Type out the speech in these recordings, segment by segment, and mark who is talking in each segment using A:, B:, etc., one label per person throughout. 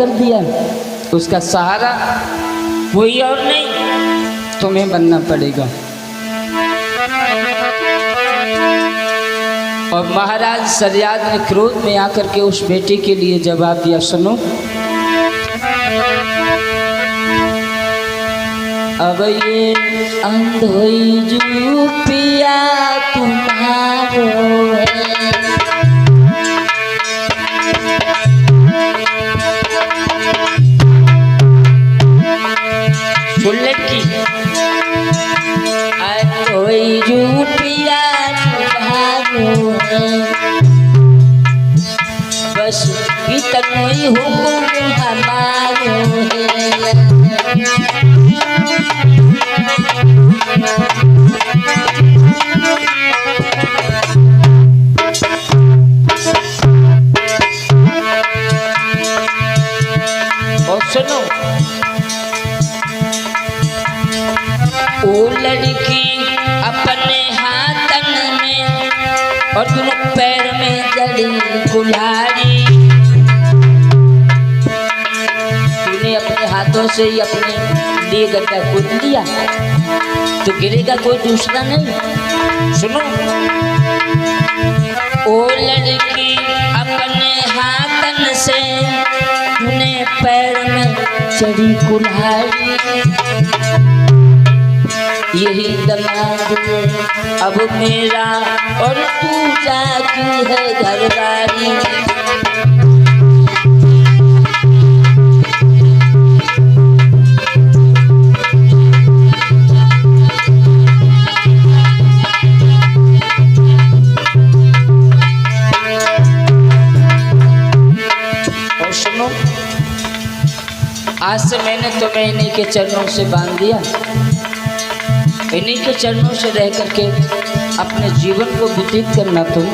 A: कर दिया, उसका सहारा कोई और नहीं, तुम्हें बनना पड़ेगा। और महाराज सरियाद ने क्रोध में आकर के उस बेटे के लिए जवाब दिया, सुनो, अब ये अंधोई जो पिया तुम्हारो है, सुन लड़की, अंधोई जो पिया तुम्हारो है, बस इतना ही हुक्म हमारो है। और सुनो, वो लड़की अपने हाथन में और दोनों पैर में जड़ी कुल्हाड़ी, तूने अपने हाथों से ही अपने लिए गड्ढा खोद लिया तो गिरेगा कोई दूसरा नहीं। सुनो, ओ लड़की अपने हाथन से तूने पैर में चढ़ी कुल्हाड़ी, यही दमाद अब मेरा और तू जाती है घरदारी। और सुनो, आज से मैंने तुम्हें इन्हीं के चरणों से बांध दिया, इन्हीं के चरणों से रह करके अपने जीवन को व्यतीत करना। तुम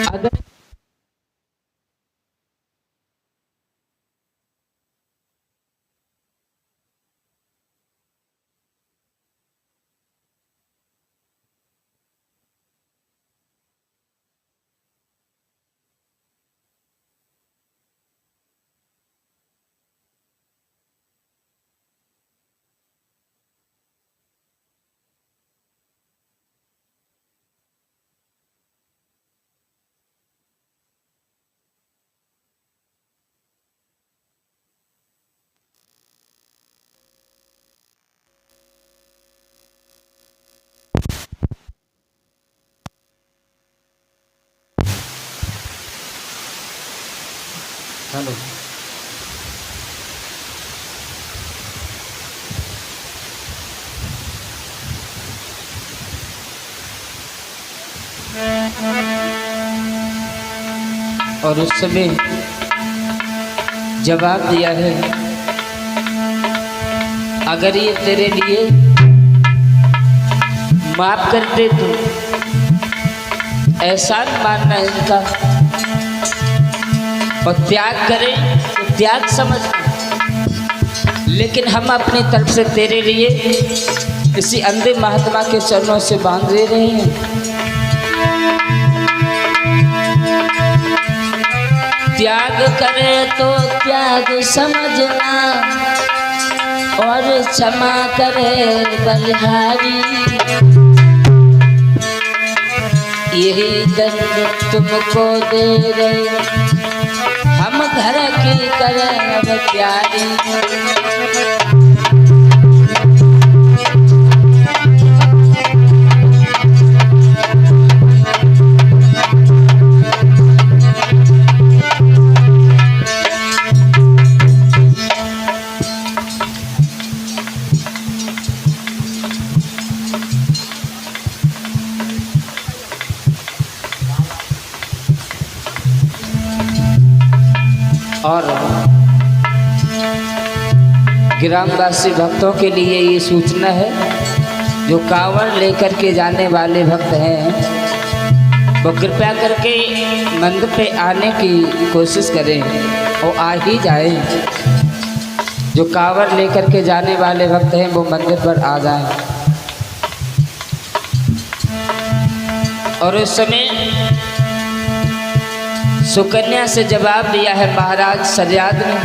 A: अगर हेलो, और उस समय जवाब दिया है, अगर ये तेरे लिए माफ कर दे तो एहसान मानना इनका, और त्याग करें तो त्याग समझना, लेकिन हम अपनी तरफ से तेरे लिए किसी अंधे महात्मा के चरणों से बांध दे रहे हैं। त्याग करे तो त्याग समझना और क्षमा करे बलिहारी, यही दंड तुमको दे रहे हम घर की करें अब प्यारी। और ग्रामवासी भक्तों के लिए ये सूचना है, जो कांवड़ लेकर के जाने वाले भक्त हैं वो कृपया करके मंदिर पे आने की कोशिश करें और आ ही जाए। जो कांवड़ लेकर के जाने वाले भक्त हैं वो मंदिर पर आ जाएं। और उस समय सुकन्या से जवाब दिया है महाराज सरियाद ने,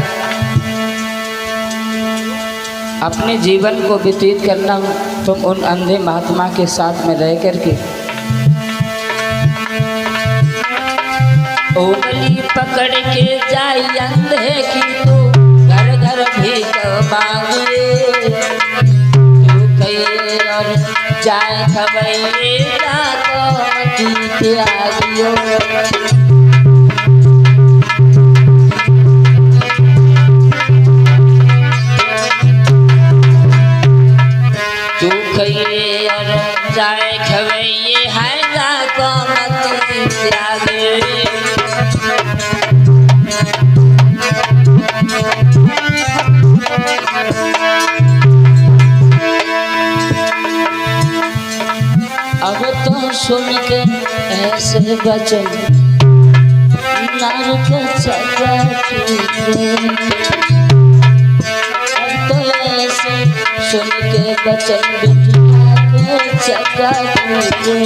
A: अपने जीवन को व्यतीत करना तुम उन अंधे महात्मा के साथ में रह करके उंगली पकड़ के जाई अंधे की तो घर घर भीख मांगे, तू कहे और जाए खबैये जाको त्यागियो। तू कहिए और जाए खवैये है जाको मत त्यागे। अब तो सुन के ऐसे बचन नार के सजा छूटे, अब तो ऐसे सुन के बचन बिठा के सजा छूटे।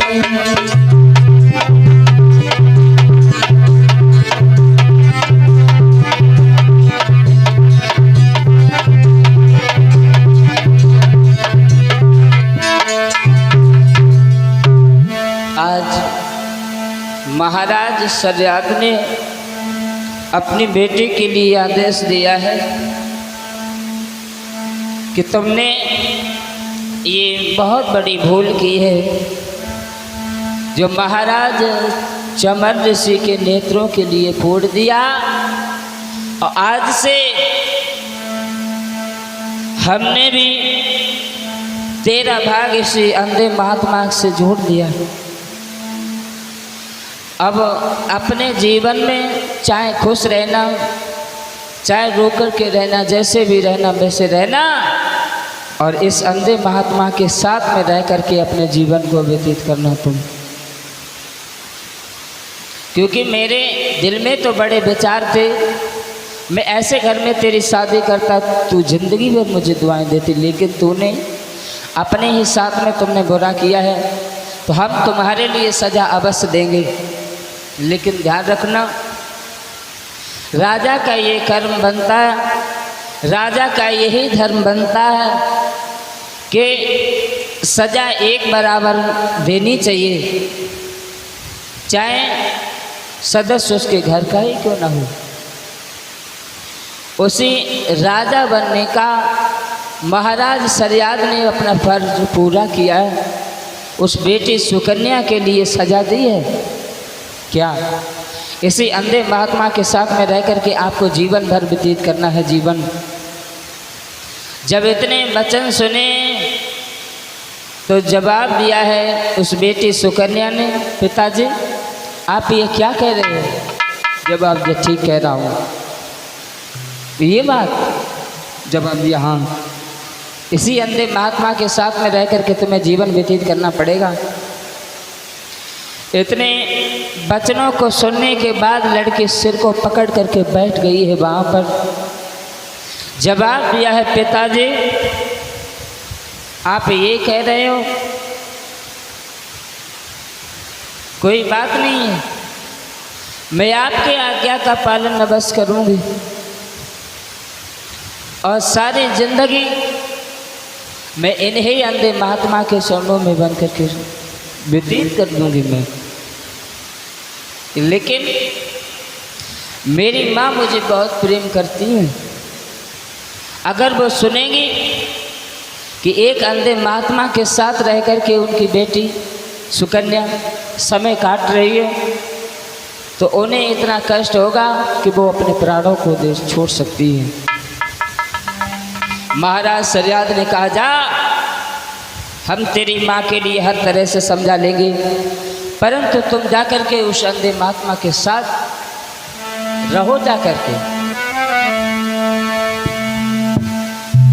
A: महाराज सरियाद ने अपनी बेटी के लिए आदेश दिया है कि तुमने ये बहुत बड़ी भूल की है जो महाराज चमर ऋषि के नेत्रों के लिए फोड़ दिया, और आज से हमने भी तेरा भाग इसी अंधे महात्मा से जोड़ दिया। अब अपने जीवन में चाहे खुश रहना, चाहे रो कर के रहना, जैसे भी रहना वैसे रहना, और इस अंधे महात्मा के साथ में रह करके अपने जीवन को व्यतीत करना तुम। क्योंकि मेरे दिल में तो बड़े विचार थे, मैं ऐसे घर में तेरी शादी करता तू जिंदगी भर मुझे दुआएं देती, लेकिन तूने अपने ही साथ में तुमने बुरा किया है, तो हम तुम्हारे लिए सजा अवश्य देंगे। लेकिन ध्यान रखना, राजा का ये कर्म बनता है, राजा का यही धर्म बनता है कि सजा एक बराबर देनी चाहिए, चाहे सदस्य उसके घर का ही क्यों ना हो। उसी राजा बनने का महाराज सरियाद ने अपना फर्ज पूरा किया है, उस बेटी सुकन्या के लिए सजा दी है। क्या इसी अंधे महात्मा के साथ में रह कर के आपको जीवन भर व्यतीत करना है जीवन। जब इतने वचन सुने तो जवाब दिया है उस बेटी सुकन्या ने, पिताजी आप ये क्या कह रहे हो? जवाब दिया, ठीक कह रहा हूँ। ये बात जवाब दिया, हाँ इसी अंधे महात्मा के साथ में रह कर के तुम्हें जीवन व्यतीत करना पड़ेगा। इतने वचनों को सुनने के बाद लड़की सिर को पकड़ करके बैठ गई है वहाँ पर। जवाब दिया है, पिताजी आप ये कह रहे हो, कोई बात नहीं है, मैं आपके आज्ञा का पालन अवश्य करूँगी और सारी जिंदगी मैं इन्हीं अंधे महात्मा के चरणों में बन करके व्यतीत कर दूंगी मैं। लेकिन मेरी माँ मुझे बहुत प्रेम करती है, अगर वो सुनेंगी कि एक अंधे महात्मा के साथ रह कर के उनकी बेटी सुकन्या समय काट रही है, तो उन्हें इतना कष्ट होगा कि वो अपने प्राणों को दे छोड़ सकती है। महाराज सरियाद ने कहा, जा हम तेरी माँ के लिए हर तरह से समझा लेंगे, परंतु तुम जाकर के उस अंधे महात्मा के साथ रहो जाकर के।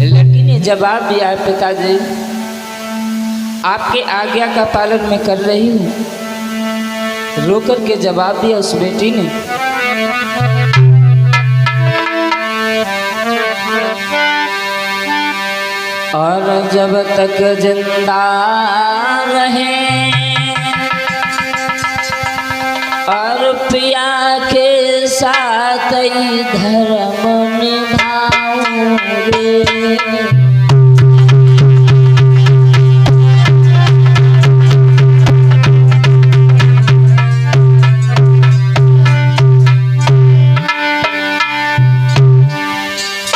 A: लड़की ने जवाब दिया है, पिताजी आपके आज्ञा का पालन मैं कर रही हूँ। रोकर के जवाब दिया उस बेटी ने। और जब तक जिंदा रहे और पिया के साथ ही धर्म निभाऊं रे।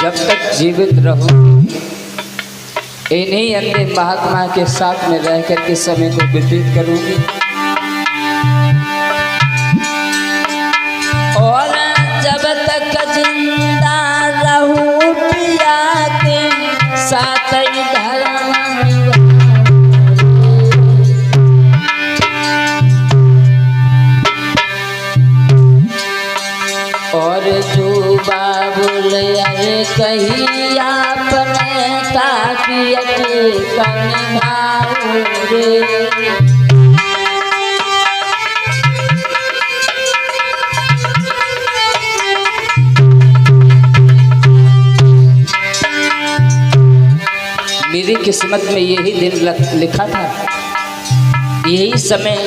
A: जब तक जीवित रहूंगी इन्हीं अंधे महात्मा के साथ में रह कर के समय को व्यतीत करूंगी। और जब तक जिंदा रहूं पिया के साथ ही धर्म। और जो बाबुल कही आपने ताकि कन भाऊ रे। मेरी किस्मत में यही दिन लिखा था, यही समय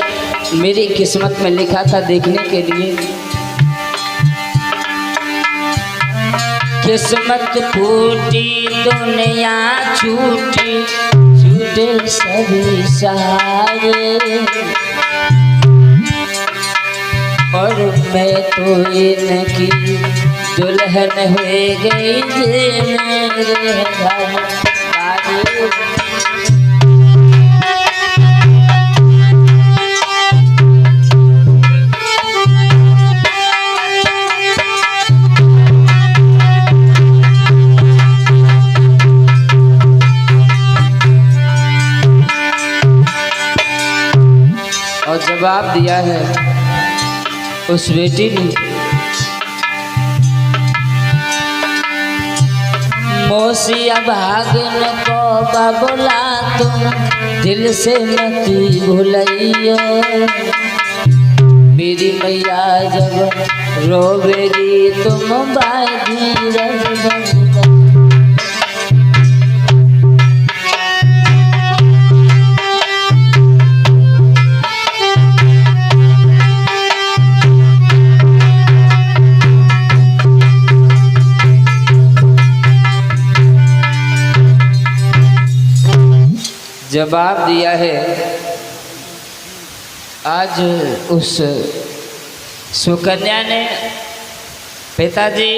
A: मेरी किस्मत में लिखा था देखने के लिए। किस्मत फूटी दुनिया छूटी छूटे सभी सहारे। और मैं तो इनकी दुल्हन हो गई जे मेरे घर वाले। और जवाब दिया है उस बेटी ने, मोसिया भागन को बबुला तुम दिल से मत भूलियो। मेरी मैया जब रोवेगी तुम बाजी रज। जवाब दिया है आज उस सुकन्या ने, पिताजी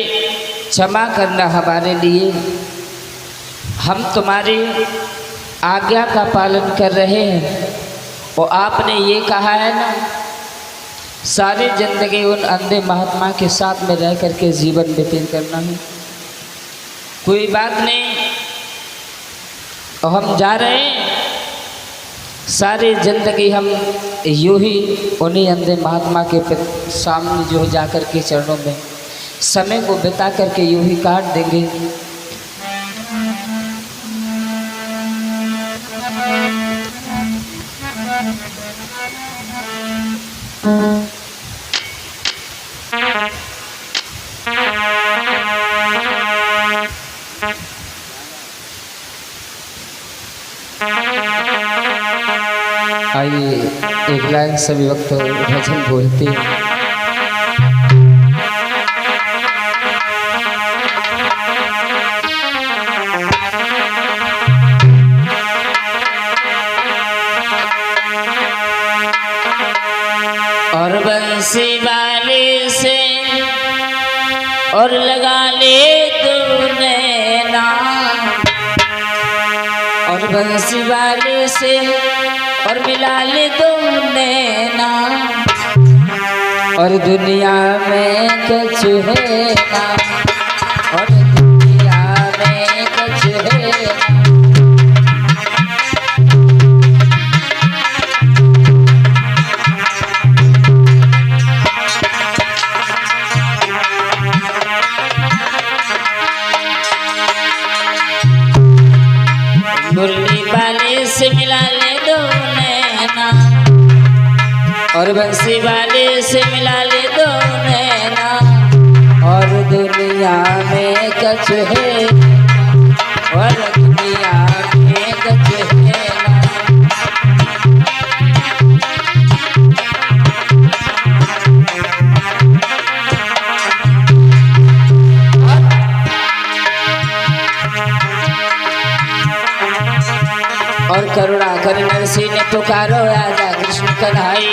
A: क्षमा करना हमारे लिए, हम तुम्हारी आज्ञा का पालन कर रहे हैं। और आपने ये कहा है ना सारी जिंदगी उन अंधे महात्मा के साथ में रह करके जीवन व्यतीत करना है। कोई बात नहीं, हम जा रहे हैं, सारी जिंदगी हम यूं ही उन्हीं अंधे महात्मा के सामने जो जा कर के चरणों में समय को बिता करके यूं ही काट देंगे। आइए एक लाइन सभी वक्त भजन बोलते हैं। और बंसी वाले से और लगा ले तूने नाम, और बंसी वाले से और मिला ले तुमने नाम। और दुनिया में कुछ है ना, और दुनिया में कुछ है ना। मुरली वाले से मिला ले दो नैना, और बंसी वाले से मिला ले दो नैना। और दुनिया में कुछ है, और दुनिया में कुछ है ना। और करुणा कर नरसी ने पुकारो आजा कृष्ण कन्हाई।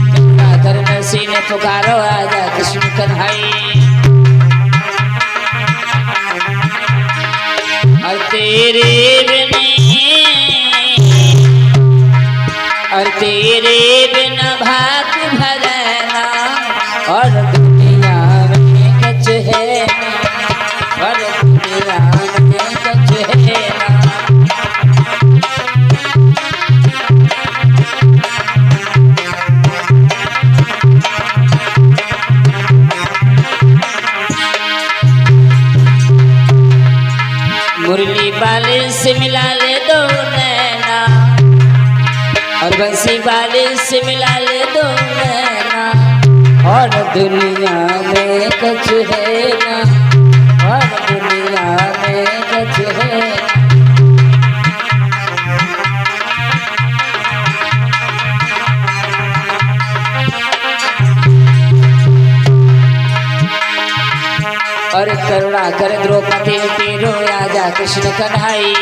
A: करुणा कर नरसी ने पुकारो आजा कृष्ण कन्हाई। और तेरे बिना भात भरना और दुनिया में कच है ना, और दुनिया में कच है ना। मुरली वाले से मिला ले दो नैना और बंसी वाले से मिला ले दो नैना और दुनिया में कुछ है ना, और दुनिया में कुछ है ना। और करुणा कर द्रौपदी तेरो आजा कृष्ण कन्हाई।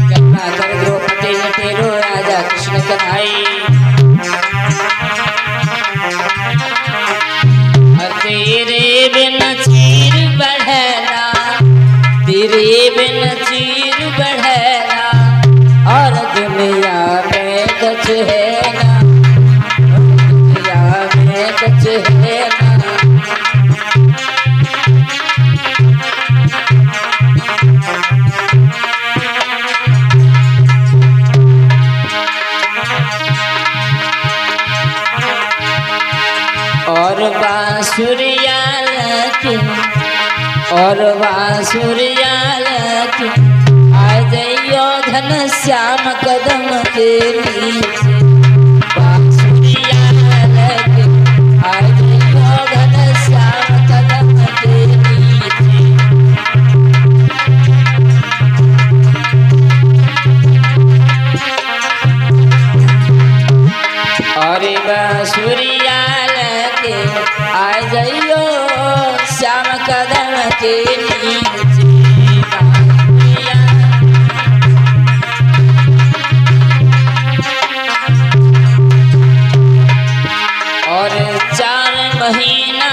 A: करुणा कर द्रौपदी तेरो आजा कृष्ण कन्हाई। और तेरे बिन चीर बढ़ना, तेरे बिन चीर बढ़ना और दुनिया में कुछ है ना, कुछ है ना। और बांसुरियाल की, और बांसुरियाल की आ जाइयो घन श्याम कदम के नीचे। बांसुरियाल के आ जाइयो श्याम कदम के नीचे। और 4 महीना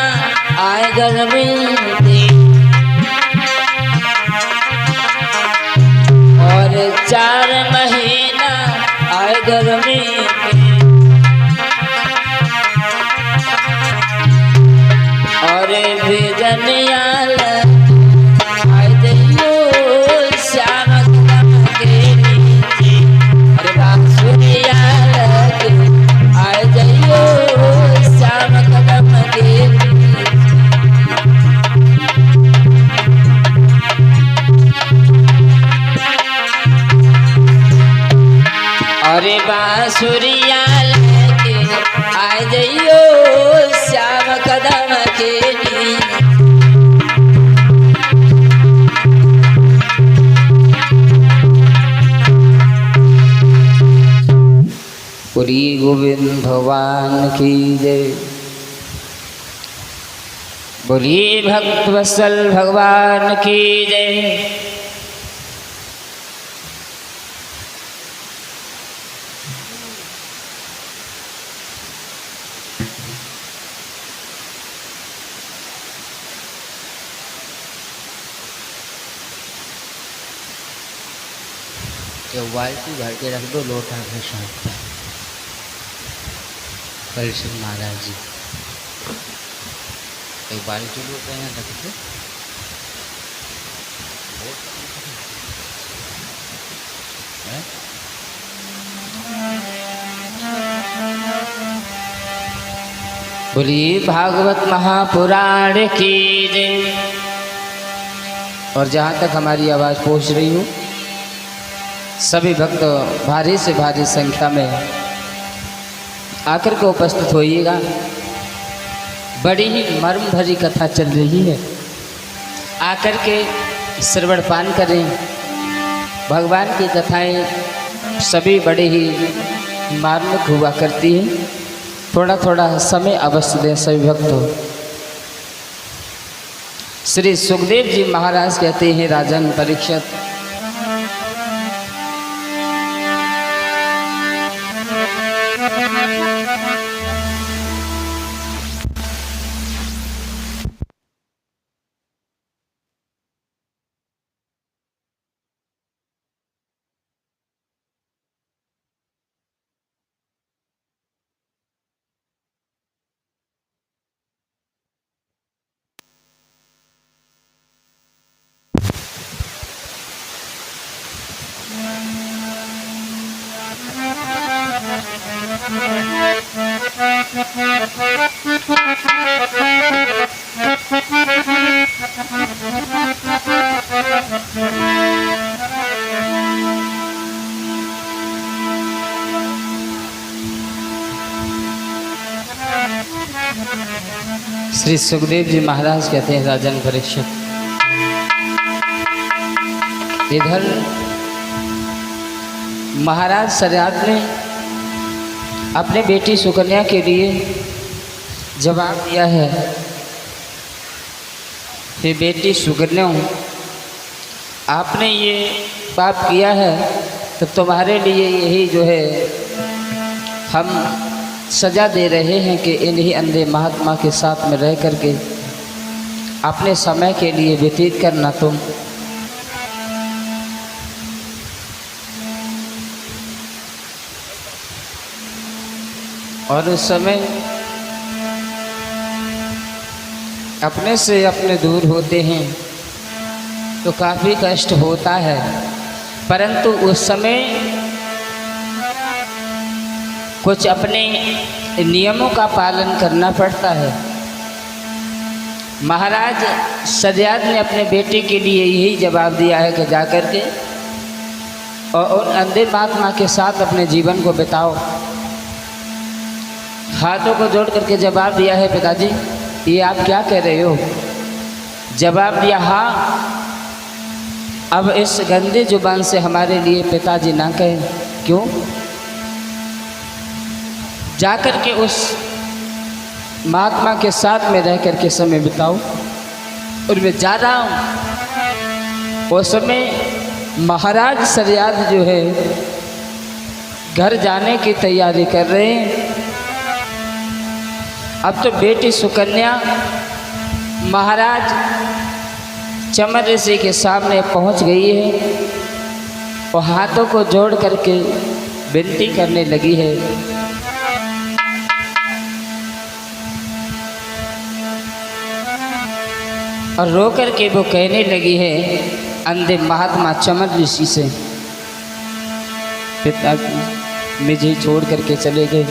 A: आए गर्मी दे, और 4 महीना आए गर्मी दे। और भेजनियाल आ जाइयो श्याम कदम के नीचे। अरे बांसुरियाल के आ जाइयो श्याम कदम के नीचे। अरे बांसुरियाल के आ जाइयो श्याम कदम के नीचे। पुरी गोविंद भगवान की जय। बोलिए भक्त वत्सल भगवान की जय।
B: बाल्टी भर के रख दो लोटा के साथ। कलशन महाराज जी एक बाल्टी लोटा यहाँ रख दो।
A: बोलिए भागवत महापुराण की जय। और जहाँ तक हमारी आवाज़ पहुँच रही हो, सभी भक्त भारी से भारी संख्या में आकर के उपस्थित होइएगा। बड़ी ही मर्म भरी कथा चल रही है, आकर के श्रवण पान करें। भगवान की कथाएं सभी बड़े ही मार्मिक हुआ करती हैं। थोड़ा थोड़ा समय अवश्य दें सभी भक्तों। श्री सुखदेव जी महाराज कहते हैं राजन परीक्षित, श्री सुखदेव जी महाराज कहते हैं राजन परीक्षित, इधर महाराज सरियाद ने अपने बेटी सुकन्या के लिए जवाब दिया है कि बेटी सुकन्या, आपने ये पाप किया है तो तुम्हारे लिए यही जो है हम सज़ा दे रहे हैं कि इन्हीं अंधे महात्मा के साथ में रह करके अपने समय के लिए व्यतीत करना तुम। और उस समय अपने से अपने दूर होते हैं तो काफ़ी कष्ट होता है, परंतु उस समय कुछ अपने नियमों का पालन करना पड़ता है। महाराज सज्जाद ने अपने बेटे के लिए यही जवाब दिया है कि जाकर के और अंधे महात्मा के साथ अपने जीवन को बिताओ। हाथों को जोड़ करके जवाब दिया है, पिताजी ये आप क्या कह रहे हो? जवाब दिया, हाँ, अब इस गंदे जुबान से हमारे लिए पिताजी ना कहें। क्यों? जाकर के उस महात्मा के साथ में रह कर के समय बिताओ। और मैं जा रहा हूँ। उस समय महाराज सरियाद जो है घर जाने की तैयारी कर रहे हैं। अब तो बेटी सुकन्या महाराज चमर ऋषि के सामने पहुंच गई है और हाथों को जोड़ करके विनती करने लगी है। और रो करके वो कहने लगी है अंधे महात्मा चमर ऋषि से, पिता मुझे छोड़ करके चले गए।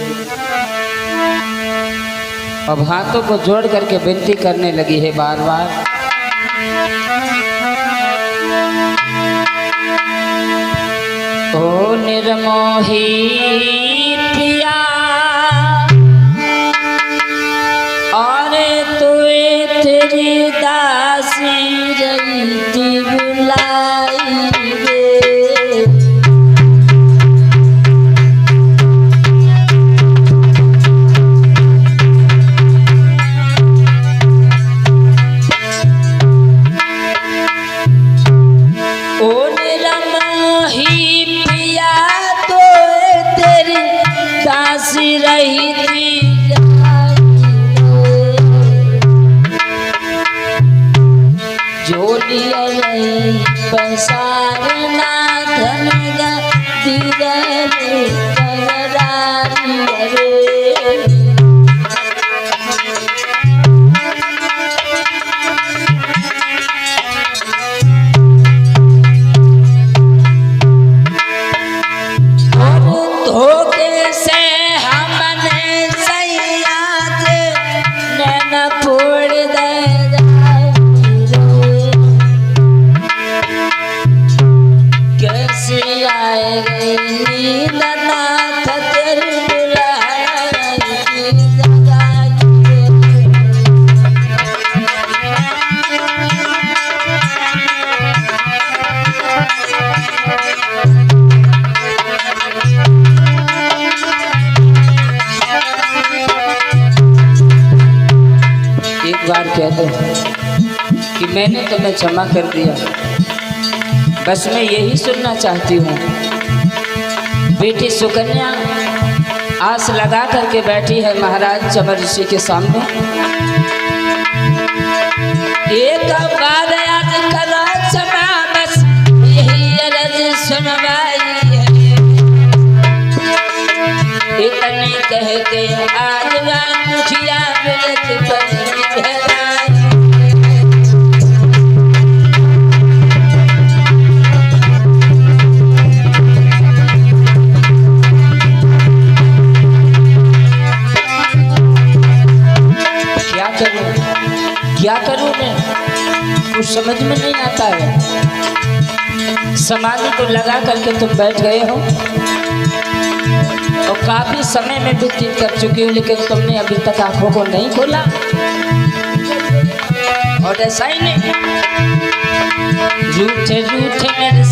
A: अब हाथों को जोड़ करके विनती करने लगी है बार बार, ओ निर्मोही पिया और तुए तेरी दासी रही बुलाई रे। रही थी जो लिया नहीं पैसार ना धन मैंने तुम्हें क्षमा कर दिया। बस मैं यही सुनना चाहती हूँ। बेटी सुकन्या आस लगा करके बैठी है महाराज चमर ऋषि के सामने। एक बार याद करो क्षमा, बस यही अर्ज सुनवाई है। इतनी कह के आज मुखिया मिलत पर क्या करूं मैं, कुछ समझ में नहीं आता है। समाधि को लगा करके तुम बैठ गए हो और काफी समय में व्यतीत कर चुकी हूँ, लेकिन तुमने अभी तक आंखों को नहीं खोला। और ऐसा ही नहीं, रूठे रूठे मेरे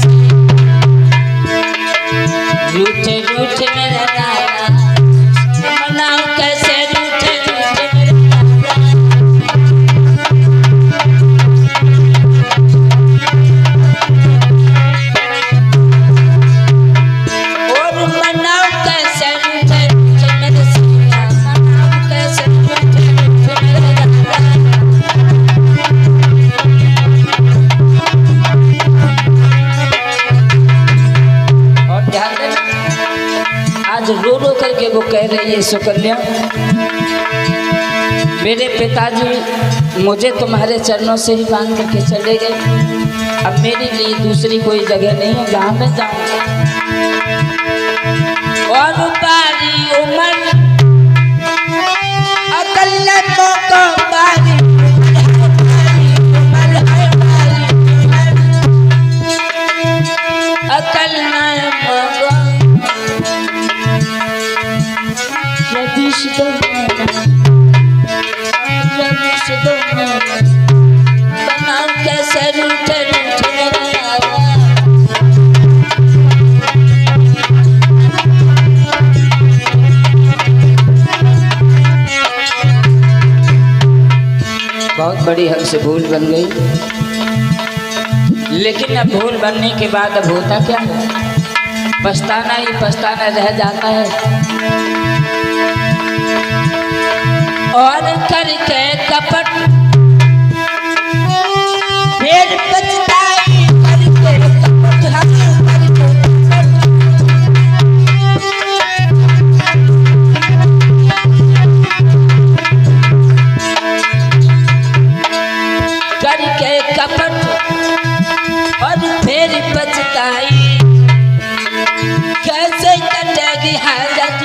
A: रूठे रूठे मेरे नाना, मनाऊं कैसे रूठे रूठे मेरे और मनाऊं कैसे रूठे रूठे मेरे सीना, मनाऊं कैसे रूठे रूठे मेरे नाना। और ध्यान देना, आज रो रो करके वो कह रही है सुकन्या, मेरे पिताजी मुझे तुम्हारे चरणों से ही बांध करके चले गए। अब मेरे लिए दूसरी कोई जगह नहीं है जहाँ मैं जाऊँ। और बारी उमर अकल मौका बारी अकल कैसे रूठे रूठे बहुत बड़ी हमसे भूल बन गई, लेकिन अब भूल बनने के बाद अब होता क्या है, पछताना ही पछताना रह जाता है। और करके कपट फिर पछताई, करके कपट हम करके कपट और फिर पछताई, कैसे कटेगी हाजत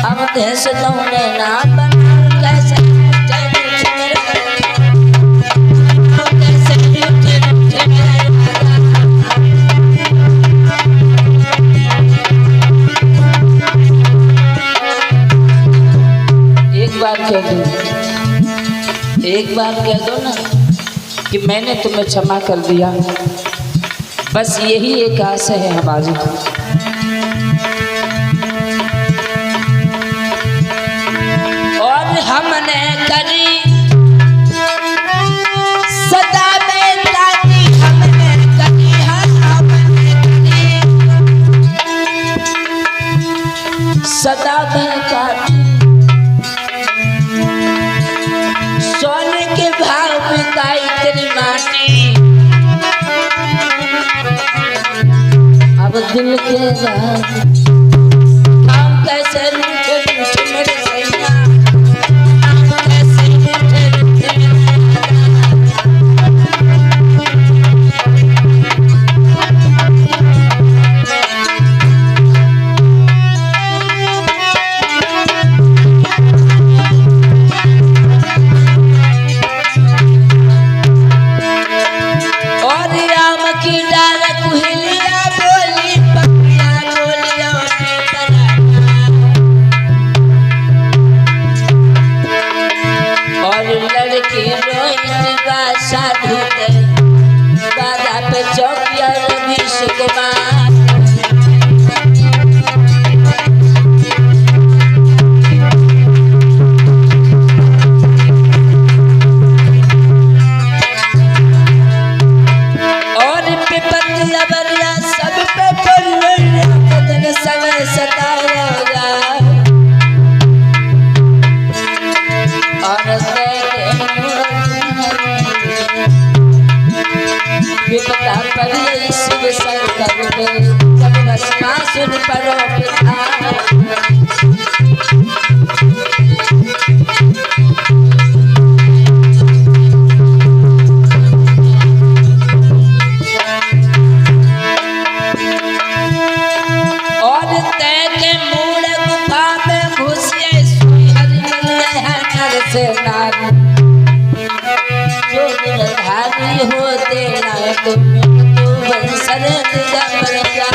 A: अब देश दौड़े ना बना कैसे एक बार कह दो ना कि मैंने तुम्हें क्षमा कर दिया। बस यही एक आस है हमारी। और हमने करी सदा में दादी, हमने करी हमने करी सदा में काटी, सोने के भाव बिकाई तेरी माटी। अब दिल के राज हम कैसे रूठे रूठे मेरे सैया, हम कैसे रूठे रूठे साधु बाजा पे चौकिया रवीश कुमार। विपदा पड़ी शिव शंकर में, जब भस्मासुर परो पिता। होते ना तुम शरण जबर जा।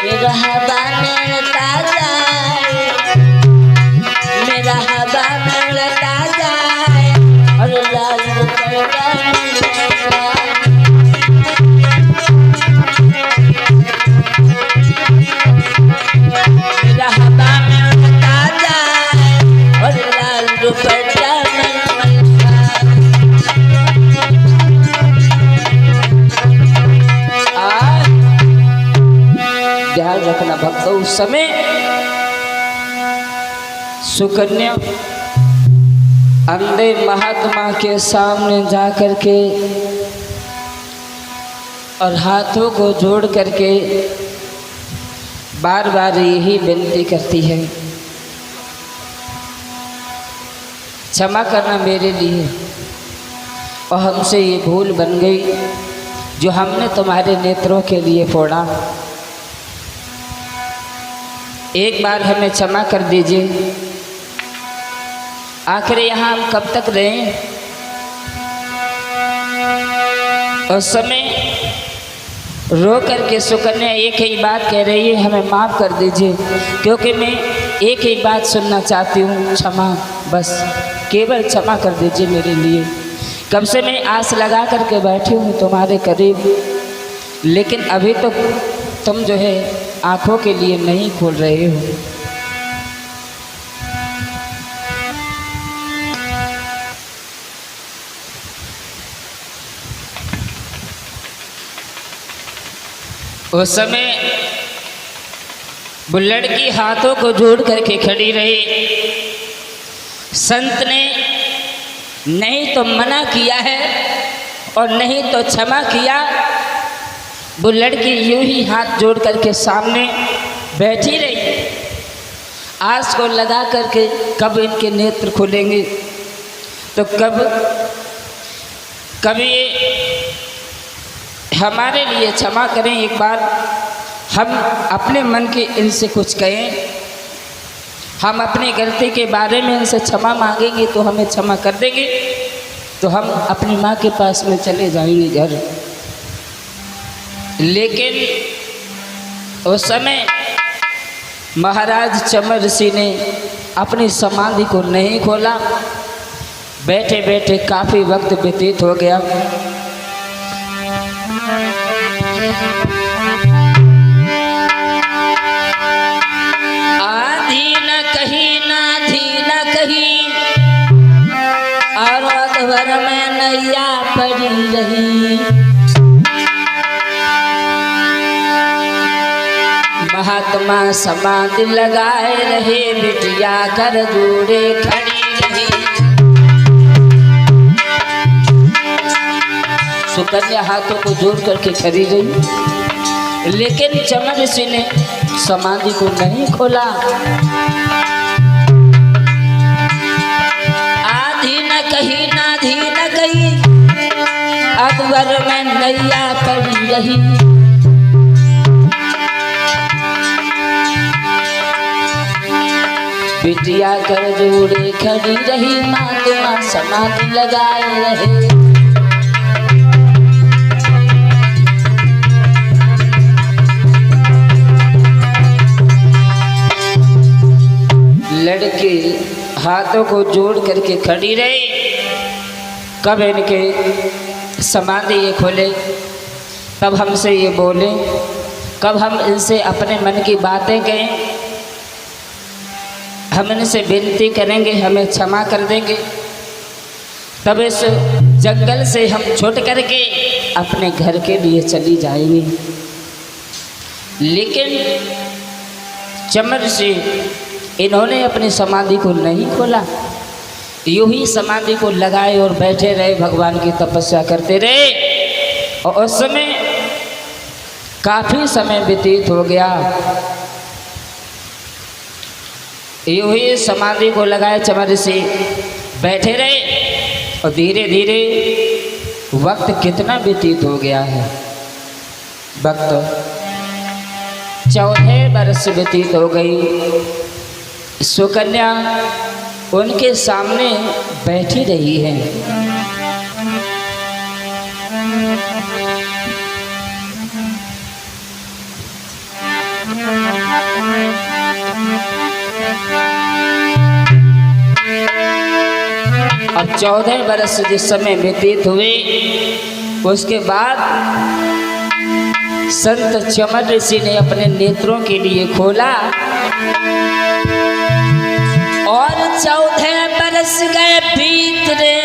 A: मेरा हवा मिलता जाए, मेरा हवा मिलता जाए और लाल ध्यान रखना भक्तों, उस समय सुकन्या अंधे महात्मा के सामने जा करके और हाथों को जोड़ करके बार बार यही विनती करती है, क्षमा करना मेरे लिए, और हमसे ये भूल बन गई जो हमने तुम्हारे नेत्रों के लिए फोड़ा। एक बार हमें क्षमा कर दीजिए। आखिर यहाँ हम कब तक रहें? उस समय रो करके सुकन्या एक ही बात कह रही है, हमें माफ़ कर दीजिए, क्योंकि मैं एक ही बात सुनना चाहती हूँ, क्षमा, बस केवल क्षमा कर दीजिए मेरे लिए। कब से मैं आस लगा करके बैठी हूँ तुम्हारे करीब, लेकिन अभी तो तुम जो है आँखों के लिए नहीं खोल रहे हो। उस समय वो लड़की हाथों को जोड़ करके खड़ी रही। संत ने नहीं तो मना किया है और नहीं तो क्षमा किया। वो लड़की यूं ही हाथ जोड़ करके सामने बैठी रही, आस को लगा करके कब इनके नेत्र खुलेंगे, तो कभी हमारे लिए क्षमा करें। एक बार हम अपने मन के इनसे कुछ कहें, हम अपनी गलती के बारे में इनसे क्षमा मांगेंगे तो हमें क्षमा कर देंगे, तो हम अपनी माँ के पास में चले जाएंगे घर। लेकिन उस समय महाराज चमर ऋषि ने अपनी समाधि को नहीं खोला। बैठे बैठे काफ़ी वक्त व्यतीत हो गया। आधी न कहीं नाधी न कहीं, और अकबर में नैया पड़ी रही। महात्मा समाधि लगाए रहे, बिटिया कर जोड़े खड़ी रही। सुकन्या हाथों को जोड़ करके खड़ी रही, लेकिन चमर ऋषि ने समाधि को नहीं खोला। आधी न कहीं नाधी न कहीं, अकबर में नैया पड़ी रही। बिटिया कर जोड़े खड़ी रही, महात्मा समाधि लगाए रहे। लड़की हाथों को जोड़ करके खड़ी रही। कब इनके समाधि ये खोले, तब हमसे ये बोले, कब हम इनसे अपने मन की बातें कहें, हम इनसे विनती करेंगे, हमें क्षमा कर देंगे, तब इस जंगल से हम छूट करके अपने घर के लिए चली जाएंगी। लेकिन चमर से इन्होंने अपनी समाधि को नहीं खोला, यूं ही समाधि को लगाए और बैठे रहे, भगवान की तपस्या करते रहे। और उस समय काफ़ी समय व्यतीत हो गया। यूं ही समाधि को लगाए चमर से बैठे रहे और धीरे धीरे वक्त कितना व्यतीत हो गया है। वक्त 14 वर्ष व्यतीत हो गई। सुकन्या उनके सामने बैठी रही है। अब 14 वर्ष जिस समय व्यतीत हुए, उसके बाद संत चमर ऋषि ने अपने नेत्रों के लिए खोला और 14 बरस गए बीत रे।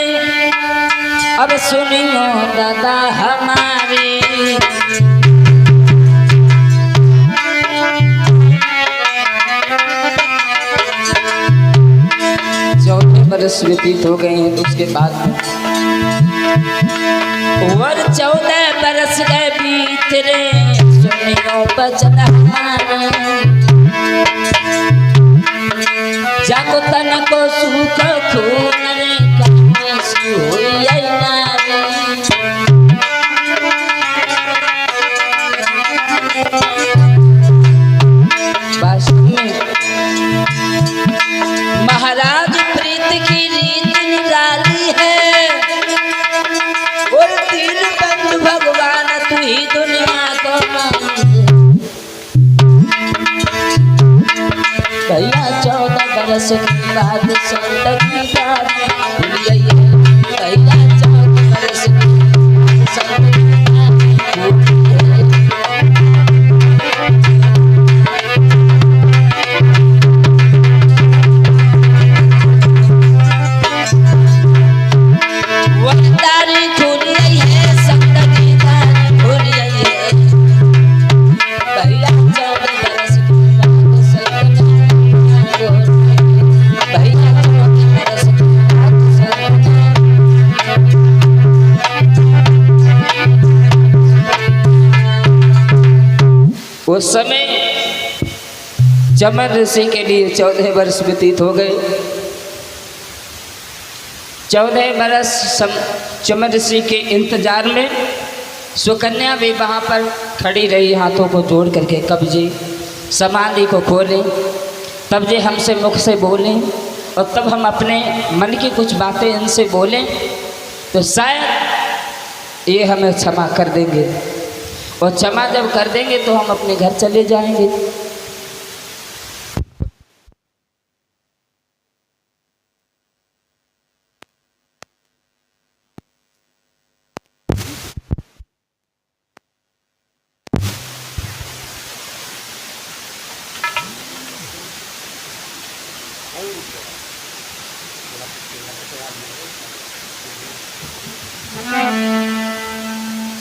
A: अब सुनियो दादा हमारे, 14 बरस व्यतीत हो गए हैं। तो उसके बाद और 14 बरस गए बीत रे, सुनियो बचन हमारा। जाको तन को सुख खून रे, कहीं सी हुई नारी। वास्तव में महाराज प्रीत की रीत निराली है, और तीन बंधु भगवान तू ही दुनिया को भैया 14 बरस के बाद संत की बात भूलिए। भैया 14 बरस के बाद संत की बात भूलिए। वक्तारी भूलिए है, संत की बात भूलिए। भैया 14 बरस के बाद संत उस समय चमर ऋषि के लिए 14 वर्ष व्यतीत हो गए। 14 वर्ष चमर ऋषि के इंतजार में सुकन्या भी वहाँ पर खड़ी रही, हाथों को जोड़ करके। कब जी समाधि को खोलें, तब जे हमसे मुख से बोलें, और तब हम अपने मन की कुछ बातें इनसे बोलें, तो शायद ये हमें क्षमा कर देंगे। और क्षमा जब कर देंगे तो हम अपने घर चले जाएंगे।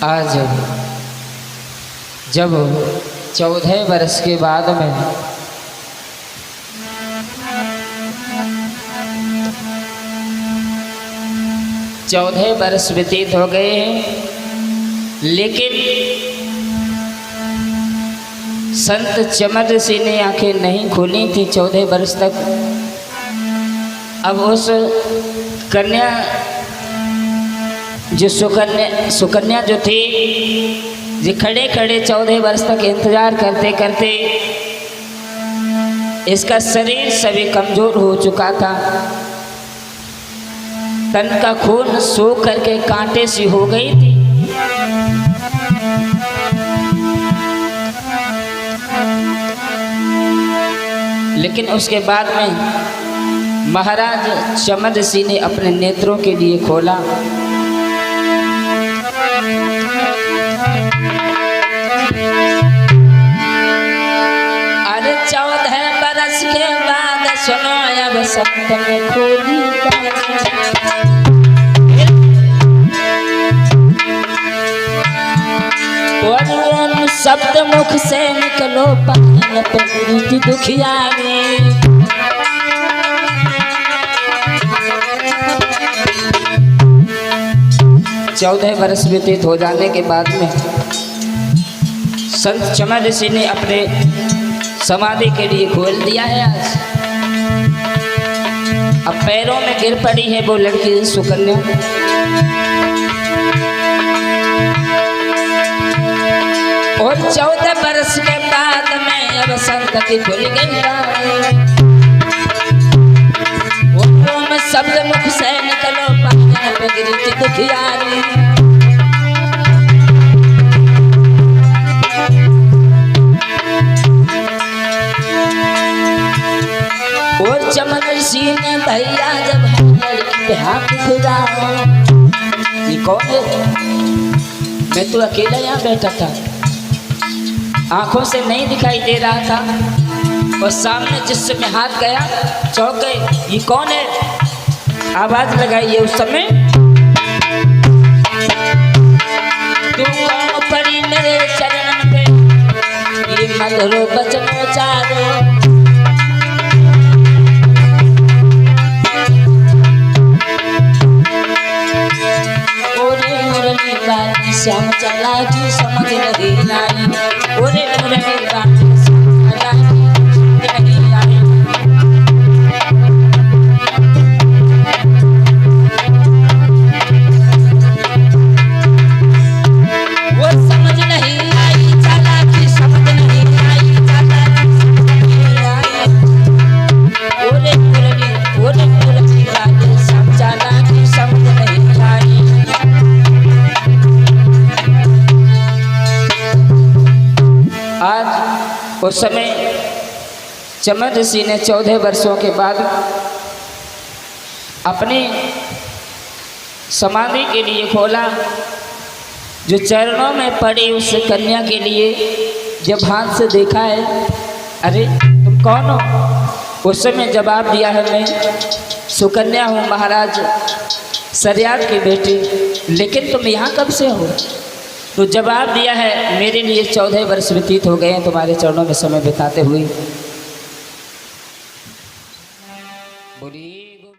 A: आज जब 14 वर्ष के बाद में चौदह वर्ष व्यतीत हो गए हैं, लेकिन संत चमर ऋषि ने आंखें नहीं खोली थी 14 वर्ष तक। अब उस कन्या जो सुकन्या जो थी, जो खड़े खड़े 14 वर्ष तक इंतजार करते करते इसका शरीर सभी कमजोर हो चुका था। तन का खून सूख करके कांटे सी हो गई थी। लेकिन उसके बाद में महाराज चमर ऋषि ने अपने नेत्रों के लिए खोला। अरे 14 बरस के बाद सुनो अब सप्तम खोली शब्द मुख से निकलो पान पे दुखियारी। 14 वर्ष व्यतीत हो जाने के बाद में संत चमन ऋषि ने अपने समाधि के लिए खोल दिया है। आज अब पैरों में गिर पड़ी है वो लड़की सुकन्या। और 14 वर्ष के बाद में अब संतति खुल गई। में शब्द मुख से निकलो पान पे गिरी दुखियारी। और चमन ऋषि ने भैया जब लड़की पे हाथ फिराओ, ये कौन है? मैं तो अकेला यहाँ बैठा था, आंखों से नहीं दिखाई दे रहा था। और सामने जिस समय हाथ गया चौंक गए, ये कौन है? आवाज लगाई है उस समय, तू कौन पड़ी मेरे चरण पे, ये मधुरो बचनो चारो। ओरे मुरली बाजी श्याम चला जी समझ नहीं आई। ओरे मुरली बाजी श्याम चला जी नहीं आई। उस समय चमन ऋषि ने 14 वर्षों के बाद अपने समाधि के लिए खोला। जो चरणों में पड़ी उस कन्या के लिए जब हाथ से देखा है, अरे तुम कौन हो? उस समय जवाब दिया है, मैं सुकन्या हूँ महाराज सरियाद की बेटी। लेकिन तुम यहाँ कब से हो? तो जवाब दिया है, मेरे लिए 14 वर्ष व्यतीत हो गए हैं तुम्हारे चरणों में समय बिताते हुए। बोलिए।